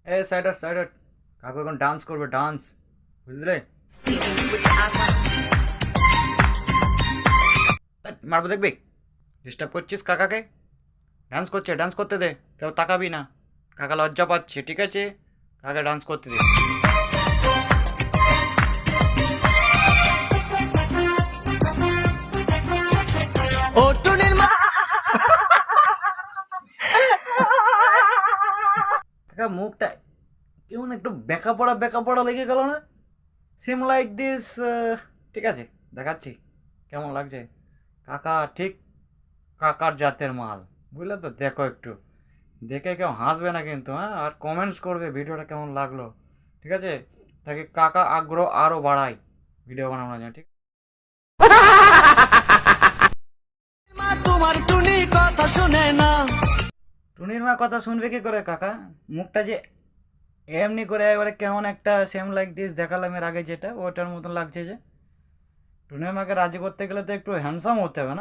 এ cider cider, কাকু এখন dance করবে, ডান্স, বুঝলে? মারবো দেখবি, ডিস্টার্ব করছিস কাকাকে। ডান্স করছে, ডান্স করতে দে, কেউ তাকাবি না। কাকা লজ্জা পাচ্ছে, ঠিক আছে? কাকা ডান্স করতে দে। ও টুনির মা কাকা মুখটা কেমন একটু বেঁকা পড়া লেগে গেল না? Same like this. ঠিক আছে, দেখাচ্ছি কেমন লাগছে। কাকা ঠিক কাকার জাতের মাল, বুঝলে তো? দেখো একটু, দেখে কেউ হাসবে না কিন্তু, হ্যাঁ? আর কমেন্টস করবে ভিডিওটা কেমন লাগলো, ঠিক আছে? তাকে কাকা আগ্রহ আরও বাড়ায় ভিডিও বানানোর জন্য, ঠিক? তোমার টুনি কথা শুনে না। টুনির মা কথা শুনবে কি করে কাকা? মুখটা যে এমনি করে এবারে কেমন একটা সেম লাইক দিস দেখালাম এর আগে, যেটা ওটার মতন লাগছে যে। টুনির মাকে রাজি করতে গেলে তো একটু হ্যান্ডসাম হতে হবে না?